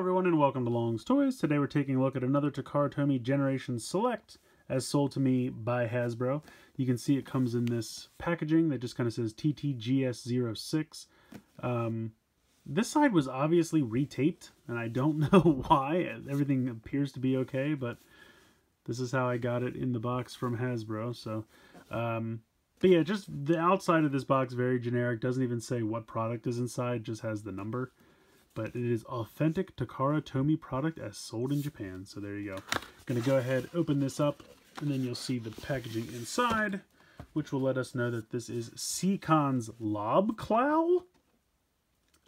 everyone and welcome to Long's Toys. Today we're taking a look at another Takara Tomy Generation Select as sold to me by Hasbro. You can see it comes in this packaging that just kind of says TTGS06. This side was obviously retaped and I don't know why. Everything appears to be okay, but this is how I got it in the box from Hasbro. So, but yeah, just the outside of this box, very generic. Doesn't even say what product is inside, just has the number. But it is authentic Takara Tomy product as sold in Japan. So there you go. Going to go ahead, open this up, and then you'll see the packaging inside, which will let us know that this is Seacons Lobclaw.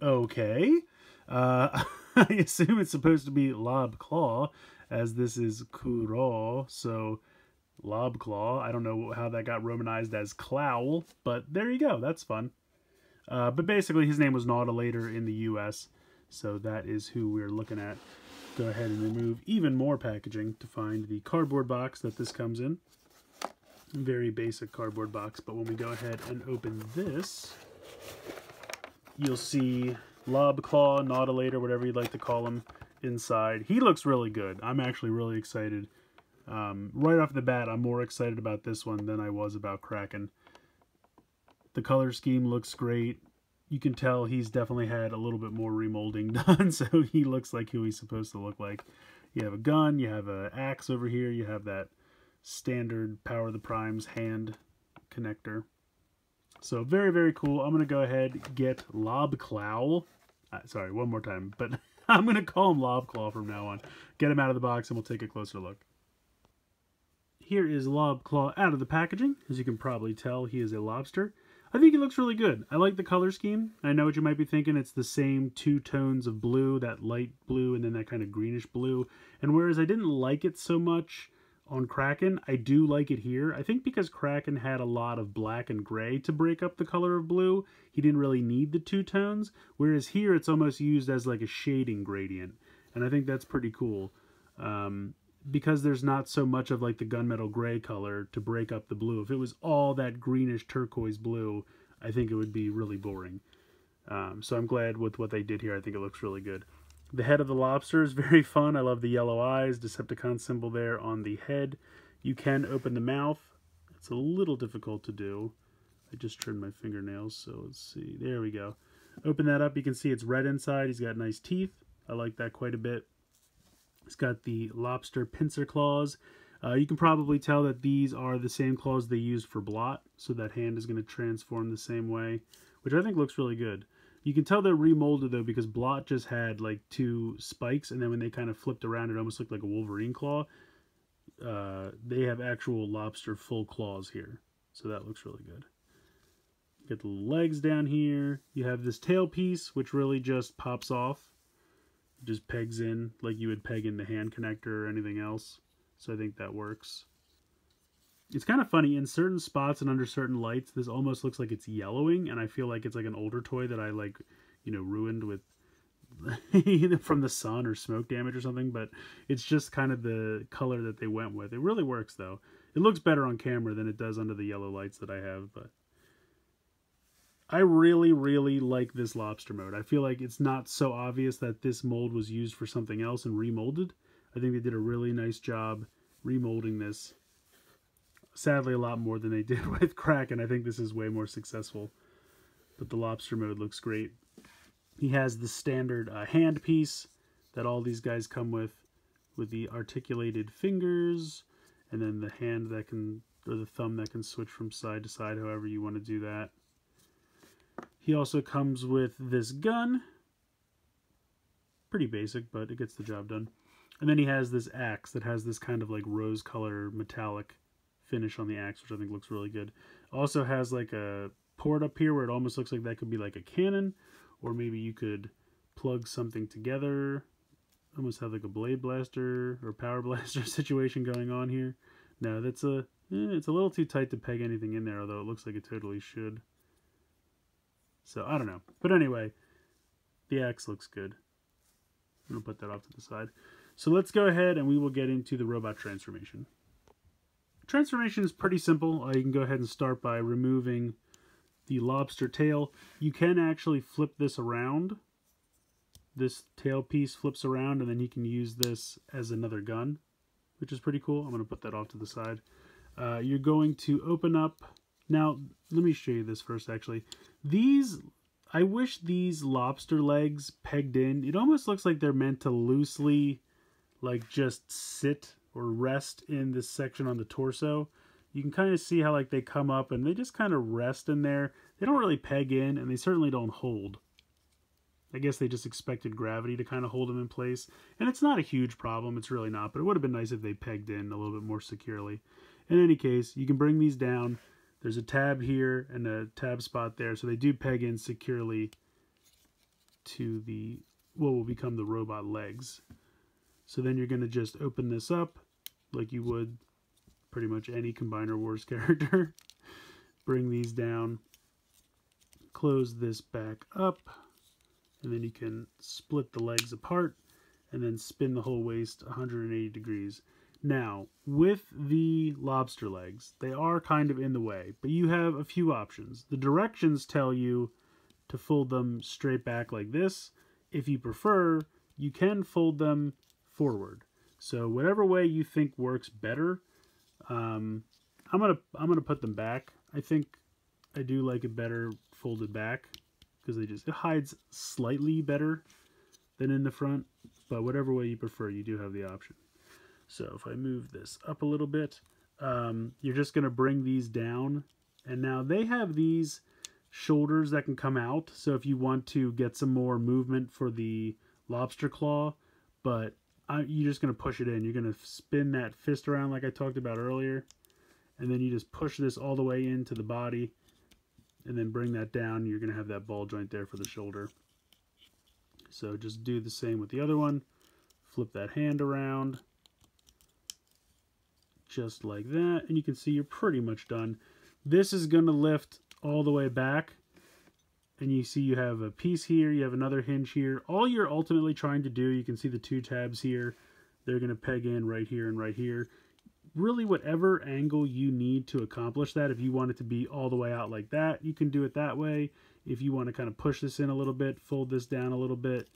Okay. I assume it's supposed to be Lobclaw, as this is Kuro, so Lobclaw. I don't know how that got romanized as Clowl, but there you go. That's fun. But basically, his name was Nautilator in the US. So that is who we're looking at. Go ahead and remove even more packaging to find the cardboard box that this comes in. Very basic cardboard box, but when we go ahead and open this, you'll see Lobclaw, Nautilator, whatever you'd like to call him, inside. He looks really good. I'm actually really excited. Right off the bat, I'm more excited about this one than I was about Kraken. The color scheme looks great. You can tell he's definitely had a little bit more remolding done, so he looks like who he's supposed to look like. You have a gun, you have an axe over here, you have that standard Power of the Primes hand connector. So very, very cool. I'm going to go ahead and get Lobclaw. Sorry, one more time, but I'm going to call him Lobclaw from now on. Get him out of the box and we'll take a closer look. Here is Lobclaw out of the packaging. As you can probably tell, he is a lobster. I think he looks really good. I like the color scheme. I know what you might be thinking. It's the same two tones of blue, that light blue and then that kind of greenish blue. And whereas I didn't like it so much on Kraken, I do like it here. I think because Kraken had a lot of black and gray to break up the color of blue, he didn't really need the two tones. Whereas here it's almost used as like a shading gradient. And I think that's pretty cool. Because there's not so much of like the gunmetal gray color to break up the blue. If it was all that greenish turquoise blue, I think it would be really boring. So I'm glad with what they did here. I think it looks really good. The head of the lobster is very fun. I love the yellow eyes, Decepticon symbol there on the head. You can open the mouth. It's a little difficult to do. I just trimmed my fingernails, so let's see. There we go. Open that up. You can see it's red inside. He's got nice teeth. I like that quite a bit. It's got the lobster pincer claws. You can probably tell that these are the same claws they used for Blot, so that hand is going to transform the same way, which I think looks really good. You can tell they're remolded though, because Blot just had like two spikes, and then when they kind of flipped around, it almost looked like a Wolverine claw. They have actual lobster full claws here, so that looks really good. You get the legs down here. You have this tail piece, which really just pops off. Just pegs in like you would peg in the hand connector or anything else. So I think that works. It's kind of funny, in certain spots and under certain lights, this almost looks like it's yellowing, and I feel like it's like an older toy that I like, you know, ruined with from the sun or smoke damage or something, but it's just kind of the color that they went with. It really works though. It looks better on camera than it does under the yellow lights that I have, but I really, really like this Lobster Mode. I feel like it's not so obvious that this mold was used for something else and remolded. I think they did a really nice job remolding this. Sadly, a lot more than they did with Kraken. I think this is way more successful. But the Lobster Mode looks great. He has the standard hand piece that all these guys come with the articulated fingers, and then the hand that can, or the thumb that can switch from side to side, however you want to do that. He also comes with this gun. Pretty basic, but it gets the job done. And then he has this axe that has this kind of like rose color metallic finish on the axe, which I think looks really good. Also has like a port up here where it almost looks like that could be like a cannon, or maybe you could plug something together. Almost have like a blade blaster or power blaster situation going on here. No, that's it's a little too tight to peg anything in there, although it looks like it totally should. So, I don't know. But anyway, the axe looks good. I'm going to put that off to the side. So let's go ahead and we will get into the robot transformation. Transformation is pretty simple. You can go ahead and start by removing the lobster tail. You can actually flip this around this tail piece flips around, and then you can use this as another gun, which is pretty cool. I'm going to put that off to the side. You're going to open up... Now, let me show you this first, actually. I wish these lobster legs pegged in, it almost looks like they're meant to loosely, like, just sit or rest in this section on the torso. You can kind of see how, like, they come up and they just kind of rest in there. They don't really peg in, and they certainly don't hold. I guess they just expected gravity to kind of hold them in place. And it's not a huge problem, it's really not, but it would have been nice if they pegged in a little bit more securely. In any case, you can bring these down. There's a tab here and a tab spot there, so they do peg in securely to the what will become the robot legs. So then you're going to just open this up like you would pretty much any Combiner Wars character. Bring these down, close this back up, and then you can split the legs apart and then spin the whole waist 180 degrees. Now, with the lobster legs, they are kind of in the way, but you have a few options. The directions tell you to fold them straight back like this. If you prefer, you can fold them forward. So whatever way you think works better, I'm gonna put them back. I think I do like it better folded back because it hides slightly better than in the front. But whatever way you prefer, you do have the option. So if I move this up a little bit, you're just going to bring these down. And now they have these shoulders that can come out. So if you want to get some more movement for the lobster claw, but you're just going to push it in. You're going to spin that fist around like I talked about earlier. And then you just push this all the way into the body. And then bring that down. You're going to have that ball joint there for the shoulder. So just do the same with the other one. Flip that hand around. Just like that, and you can see you're pretty much done. This is going to lift all the way back, and you see you have a piece here, you have another hinge here. All you're ultimately trying to do, you can see the two tabs here, they're going to peg in right here and right here. Really, whatever angle you need to accomplish that, if you want it to be all the way out like that, you can do it that way. If you want to kind of push this in a little bit, fold this down a little bit,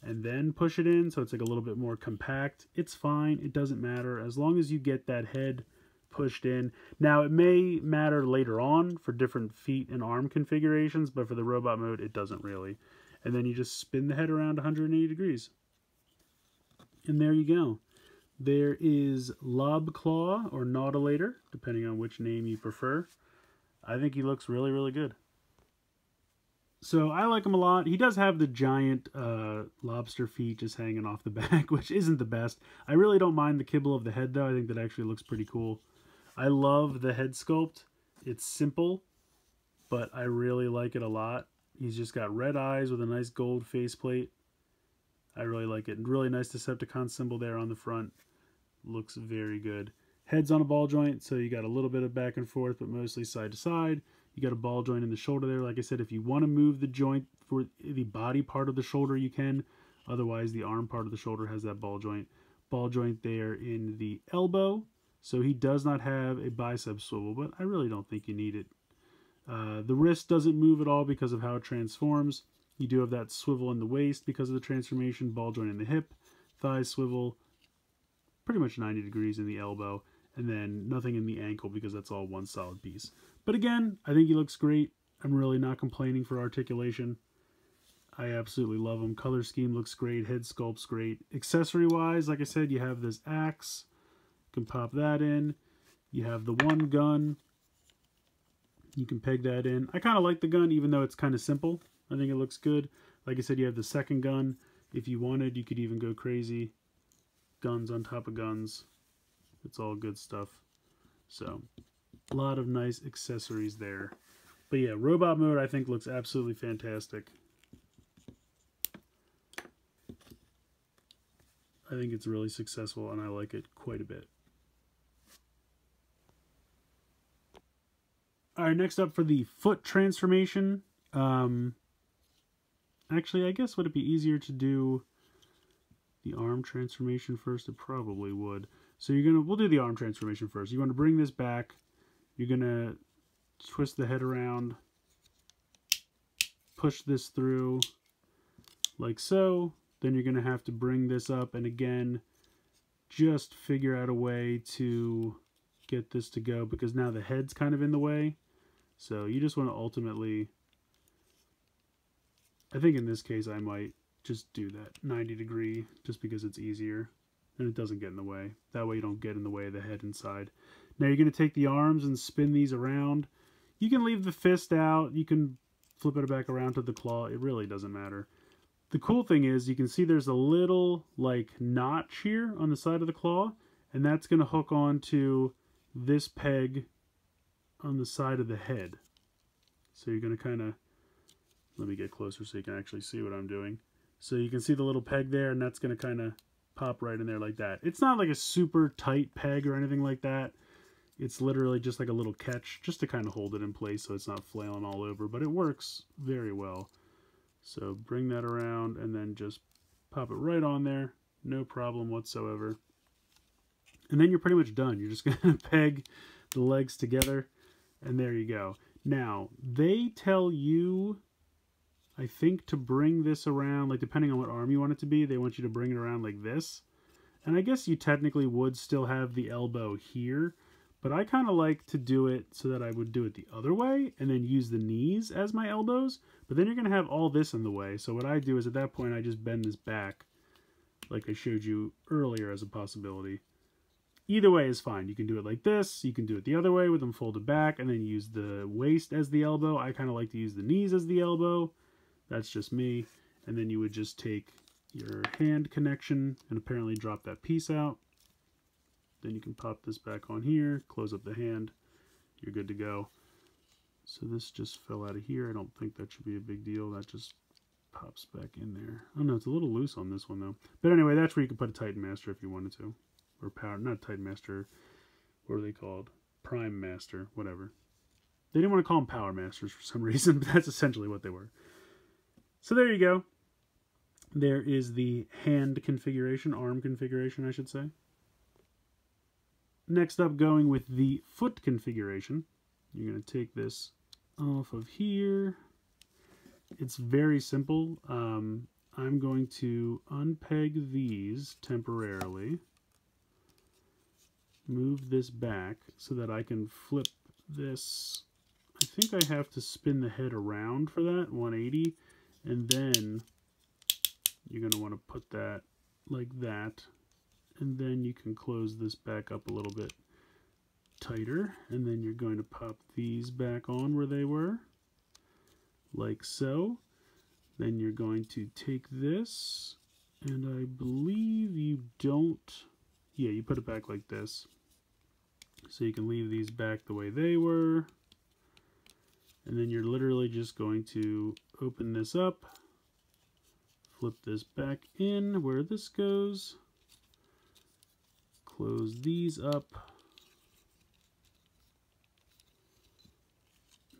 and then push it in so it's like a little bit more compact, it's fine. It doesn't matter as long as you get that head pushed in. Now, it may matter later on for different feet and arm configurations, but for the robot mode, it doesn't really. And then you just spin the head around 180 degrees. And there you go. There is Lobclaw or Nautilator, depending on which name you prefer. I think he looks really, really good. So I like him a lot. He does have the giant lobster feet just hanging off the back, which isn't the best. I really don't mind the kibble of the head, though. I think that actually looks pretty cool. I love the head sculpt. It's simple, but I really like it a lot. He's just got red eyes with a nice gold faceplate. I really like it. Really nice Decepticon symbol there on the front. Looks very good. Head's on a ball joint, so you got a little bit of back and forth, but mostly side to side. You got a ball joint in the shoulder there. Like I said, if you want to move the joint for the body part of the shoulder, you can. Otherwise, the arm part of the shoulder has that ball joint. Ball joint there in the elbow. So he does not have a bicep swivel, but I really don't think you need it. The wrist doesn't move at all because of how it transforms. You do have that swivel in the waist because of the transformation. Ball joint in the hip. Thigh swivel. Pretty much 90 degrees in the elbow. And then nothing in the ankle because that's all one solid piece. But again, I think he looks great. I'm really not complaining for articulation. I absolutely love him. Color scheme looks great. Head sculpt's great. Accessory-wise, like I said, you have this axe. You can pop that in. You have the one gun. You can peg that in. I kind of like the gun, even though it's kind of simple. I think it looks good. Like I said, you have the second gun. If you wanted, you could even go crazy. Guns on top of guns. It's all good stuff. So, a lot of nice accessories there. But yeah, robot mode I think looks absolutely fantastic. I think it's really successful and I like it quite a bit. Alright, next up for the foot transformation. Actually, I guess would it be easier to do the arm transformation first? It probably would. So we'll do the arm transformation first. You want to bring this back. You're going to twist the head around. Push this through like so. then you're going to have to bring this up and again just figure out a way to get this to go, because now the head's kind of in the way. So you just want to ultimately, I think in this case I might just do that 90 degree just because it's easier and it doesn't get in the way. That way you don't get in the way of the head inside. Now you're going to take the arms and spin these around. You can leave the fist out. You can flip it back around to the claw. It really doesn't matter. The cool thing is you can see there's a little like notch here on the side of the claw, and that's going to hook onto this peg on the side of the head. So you're going to kind of, let me get closer so you can actually see what I'm doing. So you can see the little peg there, and that's going to kind of pop right in there like that. It's not like a super tight peg or anything like that. It's literally just like a little catch just to kind of hold it in place so it's not flailing all over, but it works very well. So bring that around and then just pop it right on there. No problem whatsoever. And then you're pretty much done. You're just going to peg the legs together and there you go. Now, they tell you, I think, to bring this around, like depending on what arm you want it to be, they want you to bring it around like this. And I guess you technically would still have the elbow here, but I kind of like to do it so that I would do it the other way and then use the knees as my elbows. But then you're going to have all this in the way. So what I do is at that point, I just bend this back like I showed you earlier as a possibility. Either way is fine. You can do it like this. You can do it the other way with them folded back and then use the waist as the elbow. I kind of like to use the knees as the elbow. That's just me. And then you would just take your hand connection and apparently drop that piece out. Then you can pop this back on here, close up the hand, you're good to go. So this just fell out of here. I don't think that should be a big deal. That just pops back in there. Oh no, it's a little loose on this one though. But anyway, that's where you could put a Titan Master if you wanted to. Or power, not Titan Master, what are they called? Prime Master, whatever. They didn't want to call them Power Masters for some reason, but that's essentially what they were. So there you go. There is the hand configuration, arm configuration, I should say. Next up, going with the foot configuration, you're going to take this off of here. It's very simple. I'm going to unpeg these temporarily, move this back so that I can flip this. I think I have to spin the head around for that, 180, and then you're going to want to put that like that. And then you can close this back up a little bit tighter. And then you're going to pop these back on where they were, like so. Then you're going to take this, and I believe you don't, yeah, you put it back like this. So you can leave these back the way they were. And then you're literally just going to open this up, flip this back in where this goes. Close these up.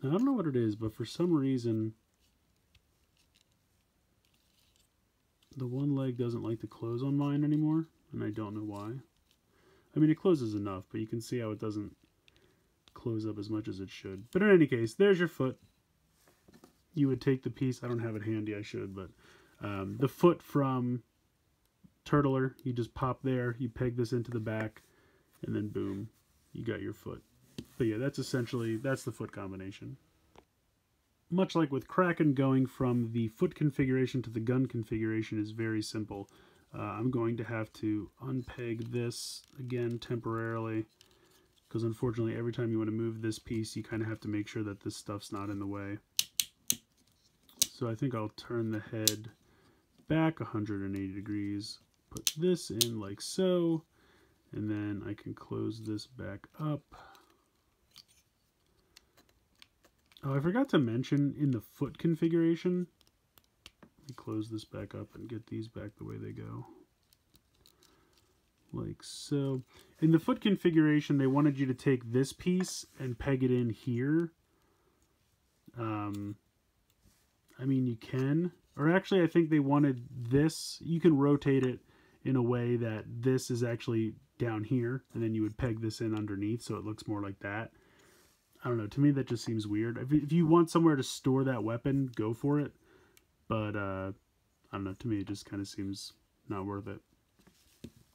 Now, I don't know what it is, but for some reason, the one leg doesn't like to close on mine anymore, and I don't know why. I mean, it closes enough, but you can see how it doesn't close up as much as it should. But in any case, there's your foot. You would take the piece, I don't have it handy, I should, but the foot from Turtler, you just pop there, you peg this into the back, and then boom, you got your foot. But yeah, that's the foot combination. Much like with Kraken, going from the foot configuration to the gun configuration is very simple. I'm going to have to unpeg this again temporarily, because unfortunately every time you want to move this piece, you kind of have to make sure that this stuff's not in the way. So I think I'll turn the head back 180 degrees, put this in like so, and then I can close this back up. Oh, I forgot to mention in the foot configuration, let me close this back up and get these back the way they go. Like so. In the foot configuration, they wanted you to take this piece and peg it in here. I mean, you can, or actually I think they wanted this, you can rotate it in a way that this is actually down here, and then you would peg this in underneath so it looks more like that. I don't know, to me that just seems weird. If you want somewhere to store that weapon, go for it. But I don't know, to me it just kind of seems not worth it.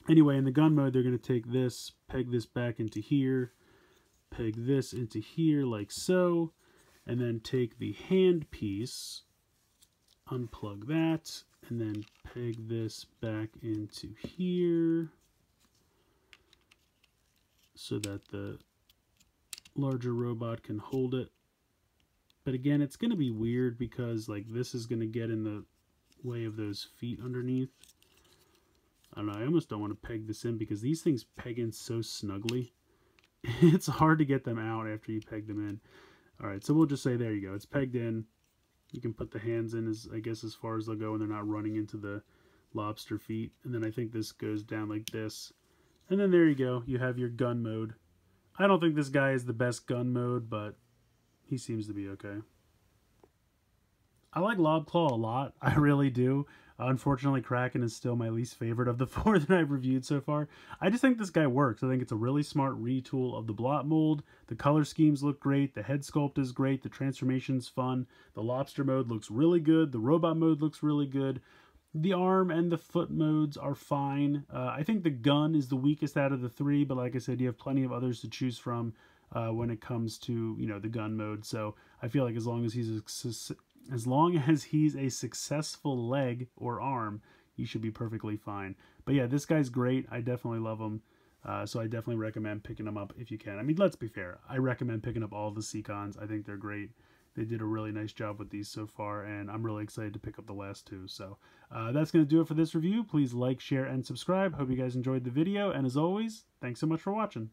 Anyway, in the gun mode, they're going to take this, peg this back into here, peg this into here like so, and then take the hand piece, unplug that, and then peg this back into here so that the larger robot can hold it. But again, it's going to be weird because like this is going to get in the way of those feet underneath. I don't know, I almost don't want to peg this in because these things peg in so snugly. It's hard to get them out after you peg them in. Alright, so we'll just say there you go. It's pegged in. You can put the hands in, as I guess, as far as they'll go when they're not running into the lobster feet. And then I think this goes down like this. And then there you go. You have your gun mode. I don't think this guy is the best gun mode, but he seems to be okay. I like Lobclaw a lot. I really do. Unfortunately, Kraken is still my least favorite of the 4 that I've reviewed so far. I just think this guy works. I think it's a really smart retool of the blot mold. The color schemes look great. The head sculpt is great. The transformation's fun. The lobster mode looks really good. The robot mode looks really good. The arm and the foot modes are fine. I think the gun is the weakest out of the 3, but like I said, you have plenty of others to choose from when it comes to, you know, the gun mode. So I feel like as long as he's a successful leg or arm, he should be perfectly fine. But yeah, this guy's great. I definitely love him. So I definitely recommend picking him up if you can. I mean, let's be fair. I recommend picking up all the Seacons. I think they're great. They did a really nice job with these so far, and I'm really excited to pick up the last 2. So that's going to do it for this review. Please like, share, and subscribe. Hope you guys enjoyed the video, and as always, thanks so much for watching.